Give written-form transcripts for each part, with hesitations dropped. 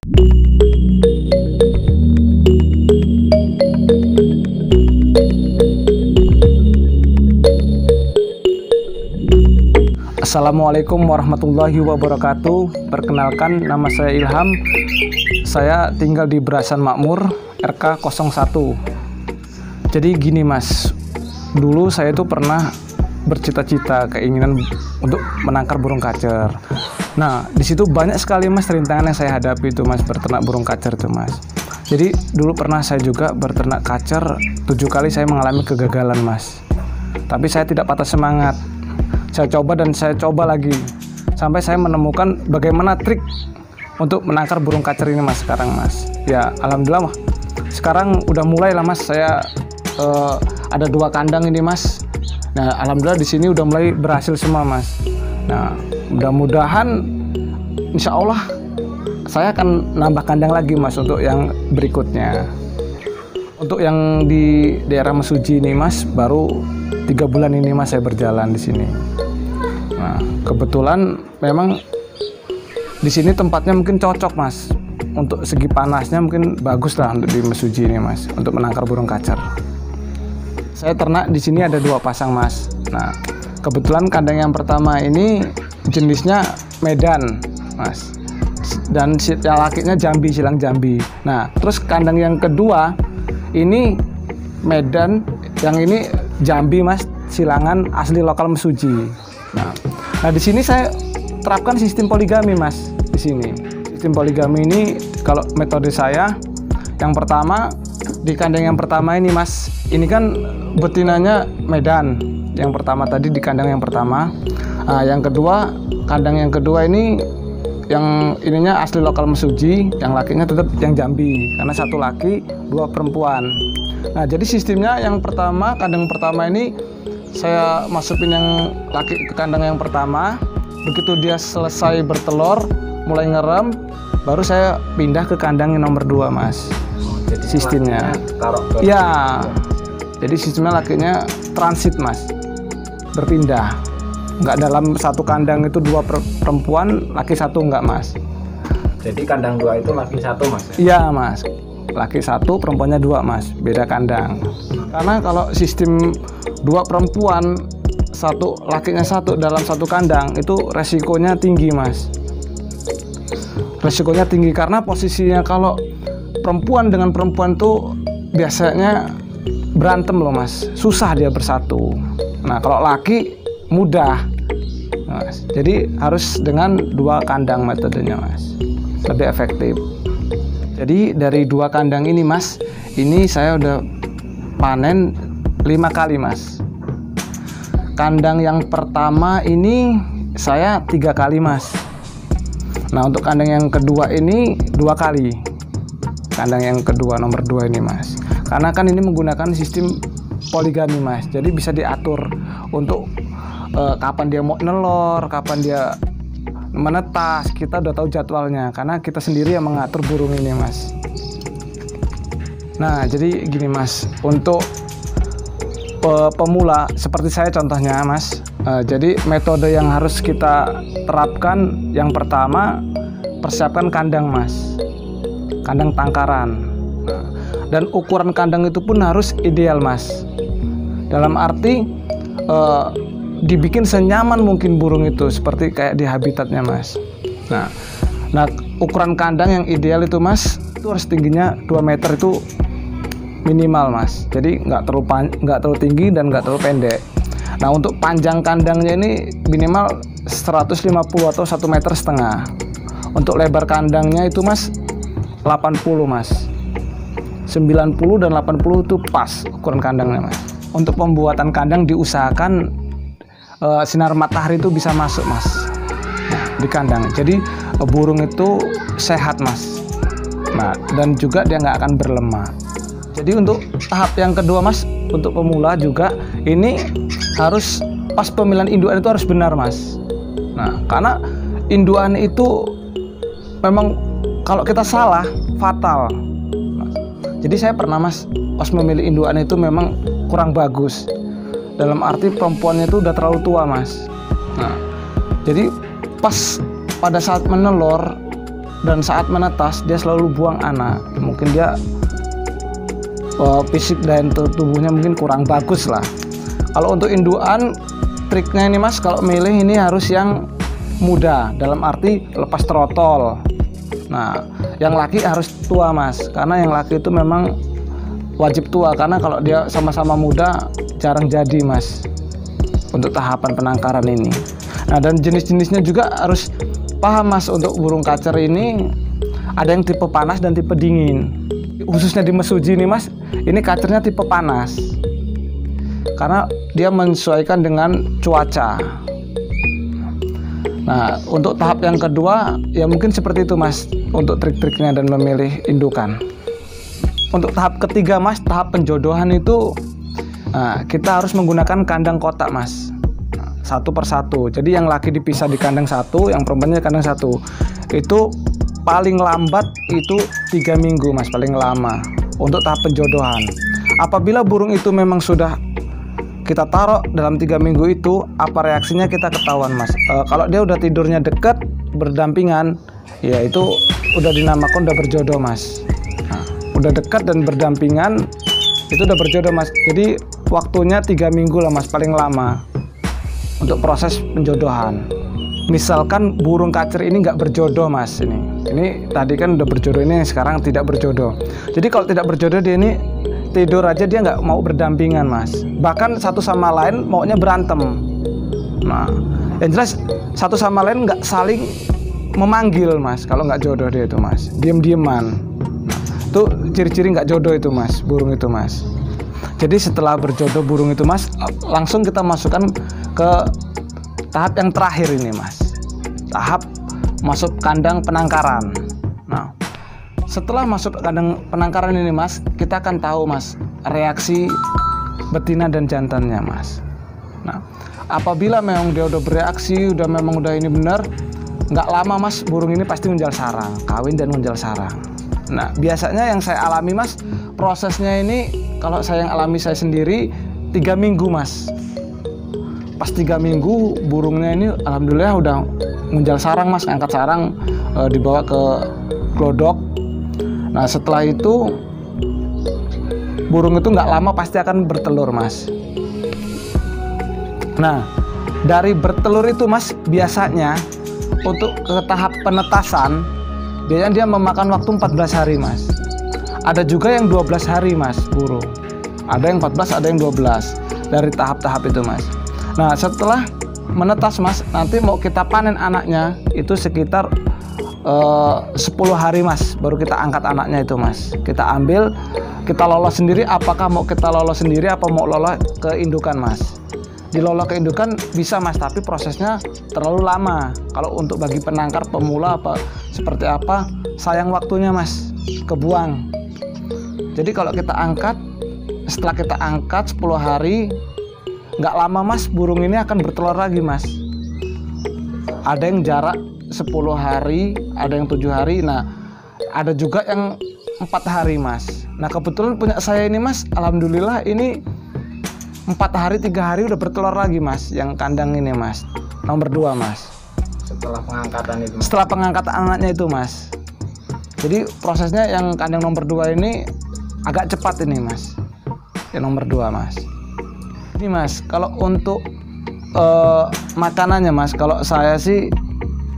Assalamualaikum warahmatullahi wabarakatuh. Perkenalkan, nama saya Ilham. Saya tinggal di Berasan Makmur, RK 01. Jadi gini mas, dulu saya itu pernah bercita-cita keinginan untuk menangkar burung kacer. Nah, di situ banyak sekali mas rintangan yang saya hadapi itu mas, berternak burung kacer itu mas. Jadi dulu pernah saya juga berternak kacer, 7 kali saya mengalami kegagalan mas. Tapi saya tidak patah semangat. Saya coba dan saya coba lagi sampai saya menemukan bagaimana trik untuk menangkar burung kacer ini mas sekarang mas. Ya alhamdulillah sekarang udah mulai lah mas, saya ada 2 kandang ini mas. Nah alhamdulillah di sini udah mulai berhasil semua mas. Nah mudah-mudahan insya Allah saya akan nambah kandang lagi mas untuk yang berikutnya. Untuk yang di daerah Mesuji ini mas, baru 3 bulan ini mas saya berjalan di sini. Nah, kebetulan memang di sini tempatnya mungkin cocok mas. Untuk segi panasnya mungkin bagus lah untuk di Mesuji ini mas, untuk menangkar burung kacer. Saya ternak di sini ada 2 pasang mas. Nah, kebetulan kandang yang pertama ini jenisnya Medan mas, dan yang lakinya Jambi, silang Jambi. Nah, terus kandang yang kedua ini Medan, yang ini Jambi mas, silangan asli lokal Mesuji. Nah di sini saya terapkan sistem poligami mas. Di sini sistem poligami ini kalau metode saya, yang pertama di kandang yang pertama ini mas, ini kan betinanya Medan. Yang pertama tadi di kandang yang pertama. Nah, yang kedua, kandang yang kedua ini yang ininya asli lokal Mesuji, yang lakinya tetap yang Jambi, karena 1 laki 2 perempuan. Nah jadi sistemnya yang pertama, kandang pertama ini saya masukin yang laki ke kandang yang pertama. Begitu dia selesai bertelur, mulai ngerem, baru saya pindah ke kandang yang nomor 2 mas. Jadi sistemnya ya, jadi sistemnya lakinya transit mas, berpindah. Nggak dalam 1 kandang itu 2 perempuan, laki 1 enggak mas. Jadi kandang 2 itu laki 1 mas? Iya mas, laki 1 perempuannya 2 mas, beda kandang. Karena kalau sistem 2 perempuan 1 lakinya 1 dalam 1 kandang itu resikonya tinggi mas. Resikonya tinggi karena posisinya kalau perempuan dengan perempuan tuh biasanya berantem loh mas, susah dia bersatu. Nah kalau laki mudah mas. Jadi harus dengan 2 kandang metodenya mas, lebih efektif. Jadi dari 2 kandang ini mas, ini saya udah panen 5 kali mas. Kandang yang pertama ini saya 3 kali mas. Nah untuk kandang yang kedua ini 2 kali. Kandang yang kedua nomor 2 ini mas, karena kan ini menggunakan sistem poligami mas. Jadi bisa diatur untuk kapan dia mau nelor, kapan dia menetas, kita udah tahu jadwalnya karena kita sendiri yang mengatur burung ini mas. Nah jadi gini mas, untuk pemula seperti saya contohnya mas, jadi metode yang harus kita terapkan yang pertama, persiapkan kandang mas, kandang tangkaran. Nah, dan ukuran kandang itu pun harus ideal mas, dalam arti dibikin senyaman mungkin burung itu, seperti kayak di habitatnya mas. Nah ukuran kandang yang ideal itu mas, itu harus tingginya 2 meter itu minimal mas. Jadi nggak terlalu tinggi dan nggak terlalu pendek. Nah untuk panjang kandangnya ini minimal 150 atau 1,5 meter. Untuk lebar kandangnya itu mas 80 mas, 90 dan 80 itu pas ukuran kandangnya mas. Untuk pembuatan kandang diusahakan sinar matahari itu bisa masuk mas di kandang, jadi burung itu sehat mas. Nah dan juga dia nggak akan berlemah. Jadi untuk tahap yang kedua mas, untuk pemula juga ini harus pas pemilihan induan itu harus benar mas. Nah karena induan itu memang kalau kita salah fatal mas. Jadi saya pernah mas, pas memilih induan itu memang kurang bagus, dalam arti perempuannya itu udah terlalu tua mas. Nah jadi pas pada saat menelur dan saat menetas dia selalu buang anak. Mungkin dia fisik dan tubuhnya mungkin kurang bagus lah. Kalau untuk induan, triknya ini mas, kalau milih ini harus yang muda, dalam arti lepas trotol. Nah, yang laki harus tua mas, karena yang laki itu memang wajib tua, karena kalau dia sama-sama muda jarang jadi mas untuk tahapan penangkaran ini. Nah, dan jenis-jenisnya juga harus paham mas. Untuk burung kacer ini ada yang tipe panas dan tipe dingin. Khususnya di Mesuji ini mas, ini kacernya tipe panas karena dia menyesuaikan dengan cuaca. Nah, untuk tahap yang kedua ya mungkin seperti itu mas, untuk trik-triknya dan memilih indukan. Untuk tahap ketiga mas, tahap penjodohan itu kita harus menggunakan kandang kotak mas, satu persatu. Jadi yang laki dipisah di kandang satu, yang perempuannya di kandang satu. Itu paling lambat itu 3 minggu mas, paling lama untuk tahap penjodohan. Apabila burung itu memang sudah kita taruh dalam 3 minggu itu, apa reaksinya kita ketahuan mas. Kalau dia udah tidurnya dekat berdampingan, ya itu udah dinamakan udah berjodoh mas. Udah dekat dan berdampingan itu udah berjodoh mas. Jadi waktunya 3 minggu lah mas, paling lama untuk proses penjodohan. Misalkan burung kacer ini nggak berjodoh mas, ini tadi kan udah berjodoh, ini sekarang tidak berjodoh. Jadi kalau tidak berjodoh dia ini tidur aja dia nggak mau berdampingan mas, bahkan satu sama lain maunya berantem. Nah, yang jelas satu sama lain nggak saling memanggil mas kalau nggak jodoh dia itu mas, diem-dieman. Itu ciri-ciri nggak jodoh itu mas, burung itu mas. Jadi setelah berjodoh burung itu mas, langsung kita masukkan ke tahap yang terakhir ini mas, tahap masuk kandang penangkaran. Nah, setelah masuk kandang penangkaran ini mas, kita akan tahu mas reaksi betina dan jantannya mas. Nah, apabila memang dia udah bereaksi, memang udah ini benar, nggak lama mas burung ini pasti menjual sarang, kawin dan menjual sarang. Nah, biasanya yang saya alami mas, prosesnya ini kalau saya yang alami saya sendiri 3 minggu mas. Pas 3 minggu burungnya ini alhamdulillah udah menjual sarang mas, angkat sarang, dibawa ke glodok. Nah, setelah itu burung itu nggak lama pasti akan bertelur mas. Nah, dari bertelur itu mas, biasanya untuk ke tahap penetasan biasanya dia memakan waktu 14 hari mas. Ada juga yang 12 hari mas burung, ada yang 14, ada yang 12 dari tahap-tahap itu mas. Nah, setelah menetas mas, nanti mau kita panen anaknya itu sekitar 10 hari mas, baru kita angkat anaknya itu mas. Kita ambil, kita lolos sendiri, apakah mau kita lolos sendiri apa mau lolos ke indukan mas. Dilolos ke indukan bisa mas, tapi prosesnya terlalu lama. Kalau untuk bagi penangkar pemula apa seperti apa, sayang waktunya mas, kebuang. Jadi kalau kita angkat, setelah kita angkat 10 hari, nggak lama mas burung ini akan bertelur lagi mas. Ada yang jarak 10 hari, ada yang 7 hari, nah ada juga yang 4 hari mas. Nah kebetulan punya saya ini mas, alhamdulillah ini 4 hari 3 hari udah bertelur lagi mas, yang kandang ini mas, nomor 2 mas. Setelah pengangkatan itu mas. Setelah pengangkatan anaknya itu mas. Jadi prosesnya yang kandang nomor 2 ini agak cepat ini mas, yang nomor 2 mas. Ini mas, kalau untuk makanannya mas, kalau saya sih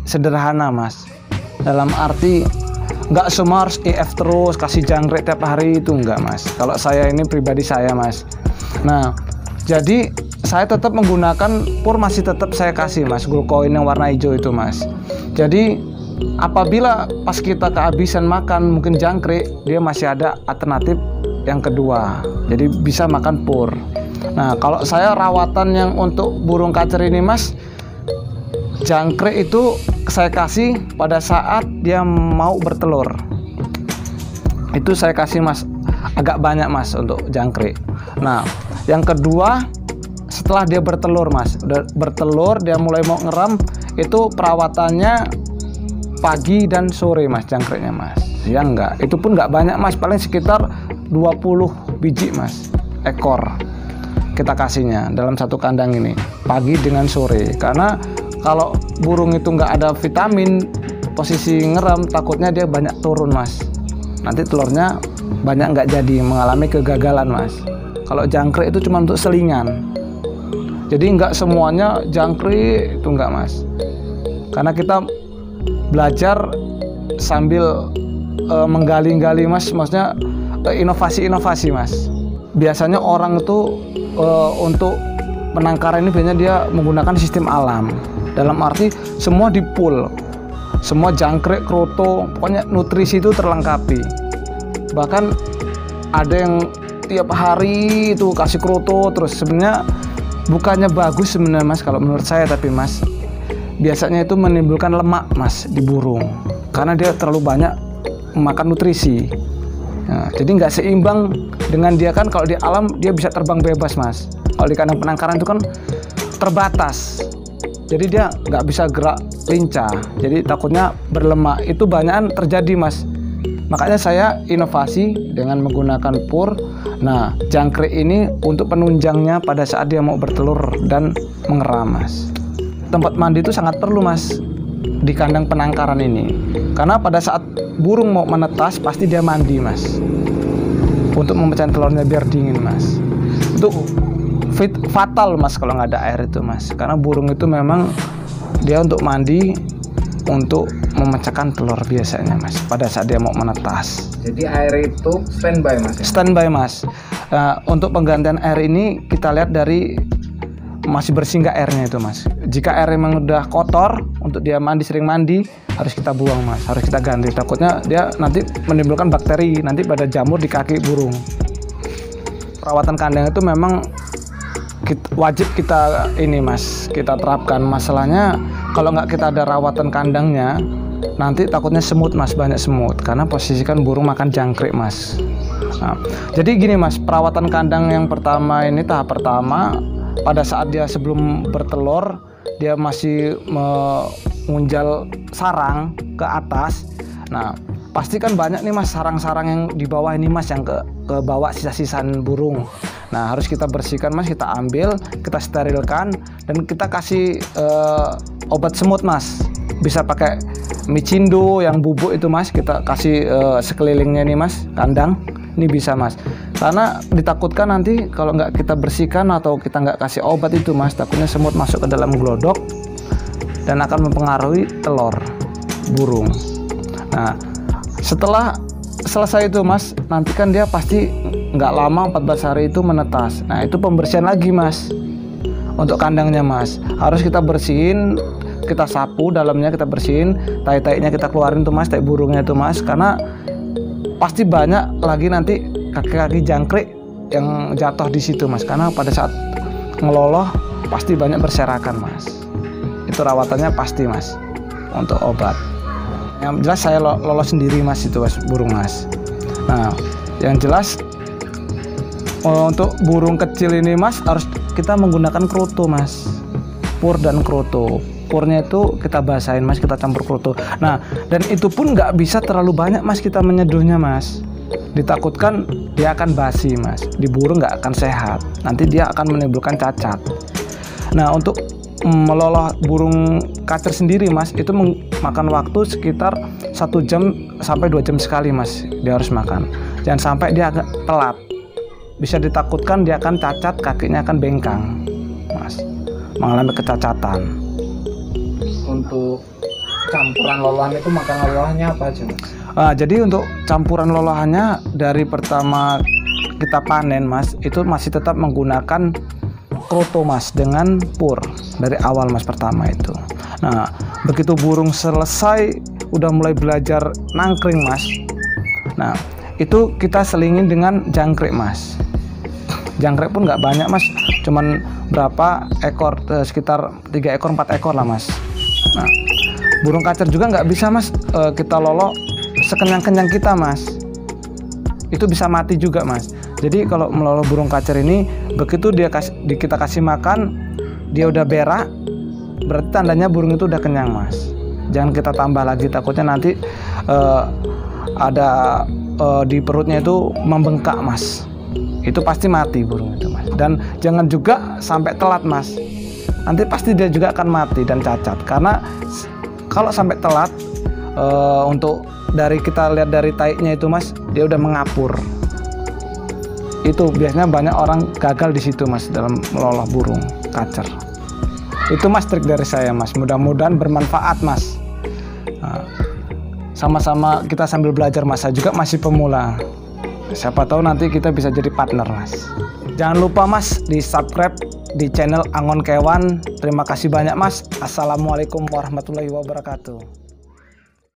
sederhana mas, dalam arti nggak semua harus EF terus, kasih jangkrik tiap hari, itu enggak mas. Kalau saya ini pribadi saya mas. Nah, jadi saya tetap menggunakan pur, masih tetap saya kasih mas, glukoin yang warna hijau itu mas. Jadi apabila pas kita kehabisan makan mungkin jangkrik, dia masih ada alternatif yang kedua, jadi bisa makan pur. Nah, kalau saya rawatan yang untuk burung kacer ini mas, jangkrik itu saya kasih pada saat dia mau bertelur. Itu saya kasih mas, agak banyak mas untuk jangkrik. Nah, yang kedua setelah dia bertelur mas, udah bertelur dia mulai mau ngeram, itu perawatannya pagi dan sore mas, jangkriknya mas. Ya enggak, itu pun enggak banyak mas, paling sekitar 20 biji mas, ekor kita kasihnya dalam satu kandang ini, pagi dengan sore. Karena kalau burung itu nggak ada vitamin, posisi ngerem, takutnya dia banyak turun mas. Nanti telurnya banyak nggak jadi, mengalami kegagalan mas. Kalau jangkrik itu cuma untuk selingan, jadi nggak semuanya jangkrik itu nggak mas. Karena kita belajar sambil menggali-gali mas, maksudnya inovasi-inovasi mas. Biasanya orang itu untuk penangkaran ini biasanya dia menggunakan sistem alam. Dalam arti semua di-pool, semua jangkrik, kroto, pokoknya nutrisi itu terlengkapi. Bahkan ada yang tiap hari itu kasih kroto terus. Sebenarnya bukannya bagus sebenarnya mas kalau menurut saya, tapi mas biasanya itu menimbulkan lemak mas di burung karena dia terlalu banyak memakan nutrisi. Nah, jadi nggak seimbang dengan dia kan. Kalau di alam dia bisa terbang bebas mas. Kalau di kandang penangkaran itu kan terbatas, jadi dia nggak bisa gerak lincah, jadi takutnya berlemak. Itu banyakan terjadi mas. Makanya saya inovasi dengan menggunakan pur. Nah, jangkrik ini untuk penunjangnya pada saat dia mau bertelur dan mengeram mas. Tempat mandi itu sangat perlu mas di kandang penangkaran ini, karena pada saat burung mau menetas pasti dia mandi mas, untuk memecahkan telurnya biar dingin mas. Itu fatal mas kalau nggak ada air itu mas, karena burung itu memang dia untuk mandi untuk memecahkan telur biasanya mas pada saat dia mau menetas. Jadi air itu standby mas ya? Standby mas. Untuk penggantian air ini kita lihat dari masih bersih nggak airnya itu mas. Jika air memang udah kotor, untuk dia mandi, sering mandi, harus kita buang mas, harus kita ganti. Takutnya dia nanti menimbulkan bakteri nanti pada jamur di kaki burung. Perawatan kandang itu memang wajib kita ini mas, kita terapkan. Masalahnya kalau nggak kita ada rawatan kandangnya, nanti takutnya semut mas, banyak semut, karena posisikan burung makan jangkrik mas. Nah, jadi gini mas, perawatan kandang yang pertama ini, tahap pertama pada saat dia sebelum bertelur, dia masih mengunjal sarang ke atas. Nah, pasti kan banyak nih mas sarang-sarang yang di bawah ini mas, yang ke bawah sisa-sisaan burung. Nah, harus kita bersihkan mas, kita ambil, kita sterilkan, dan kita kasih obat semut mas. Bisa pakai micindo yang bubuk itu mas, kita kasih sekelilingnya nih mas, kandang. Ini bisa mas, karena ditakutkan nanti kalau nggak kita bersihkan atau kita nggak kasih obat itu mas, takutnya semut masuk ke dalam glodok dan akan mempengaruhi telur burung. Nah, setelah selesai itu mas, nanti kan dia pasti nggak lama, 14 hari itu menetas. Nah, itu pembersihan lagi mas untuk kandangnya mas. Harus kita bersihin, kita sapu dalamnya, kita bersihin, tai-tainya kita keluarin tuh mas, tai burungnya tuh mas, karena pasti banyak lagi nanti kaki-kaki jangkrik yang jatuh di situ mas, karena pada saat ngeloloh pasti banyak berserakan mas. Itu rawatannya pasti mas untuk obat. Yang jelas saya lolos sendiri mas itu mas, burung mas. Nah, yang jelas untuk burung kecil ini mas, harus kita menggunakan kroto mas, pur dan kroto. Purnya itu kita basahin mas, kita campur kroto. Nah, dan itu pun nggak bisa terlalu banyak mas kita menyeduhnya mas. Ditakutkan dia akan basi mas, di burung nggak akan sehat, nanti dia akan menimbulkan cacat. Nah, untuk meloloh burung kacer sendiri mas, itu memakan waktu sekitar 1 jam sampai 2 jam sekali mas, dia harus makan. Jangan sampai dia agak telat, bisa ditakutkan dia akan cacat, kakinya akan bengkang mas, mengalami kecacatan. Untuk campuran lolohan itu, makan lolohannya apa aja mas? Jadi untuk campuran lolohannya dari pertama kita panen mas, itu masih tetap menggunakan kroto mas dengan pur dari awal mas pertama itu. Nah, begitu burung selesai udah mulai belajar nangkring mas, nah itu kita selingin dengan jangkrik mas. Jangkrik pun nggak banyak mas, cuman berapa ekor, sekitar 3 ekor 4 ekor lah mas. Nah, burung kacer juga nggak bisa mas kita lolo sekenyang-kenyang kita mas, itu bisa mati juga mas. Jadi kalau melolo burung kacer ini, begitu kita kasih makan dia udah berak, berarti tandanya burung itu udah kenyang mas. Jangan kita tambah lagi, takutnya nanti ada di perutnya itu membengkak mas, itu pasti mati burung itu mas. Dan jangan juga sampai telat mas, nanti pasti dia juga akan mati dan cacat. Karena kalau sampai telat, Untuk kita lihat dari taiknya itu mas, dia udah mengapur. Itu biasanya banyak orang gagal di situ mas dalam melolah burung kacer. Itu mas trik dari saya mas, mudah-mudahan bermanfaat mas. Sama-sama kita sambil belajar mas, saya juga masih pemula. Siapa tahu nanti kita bisa jadi partner mas. Jangan lupa mas di subscribe di channel Angon Kewan. Terima kasih banyak mas. Assalamualaikum warahmatullahi wabarakatuh.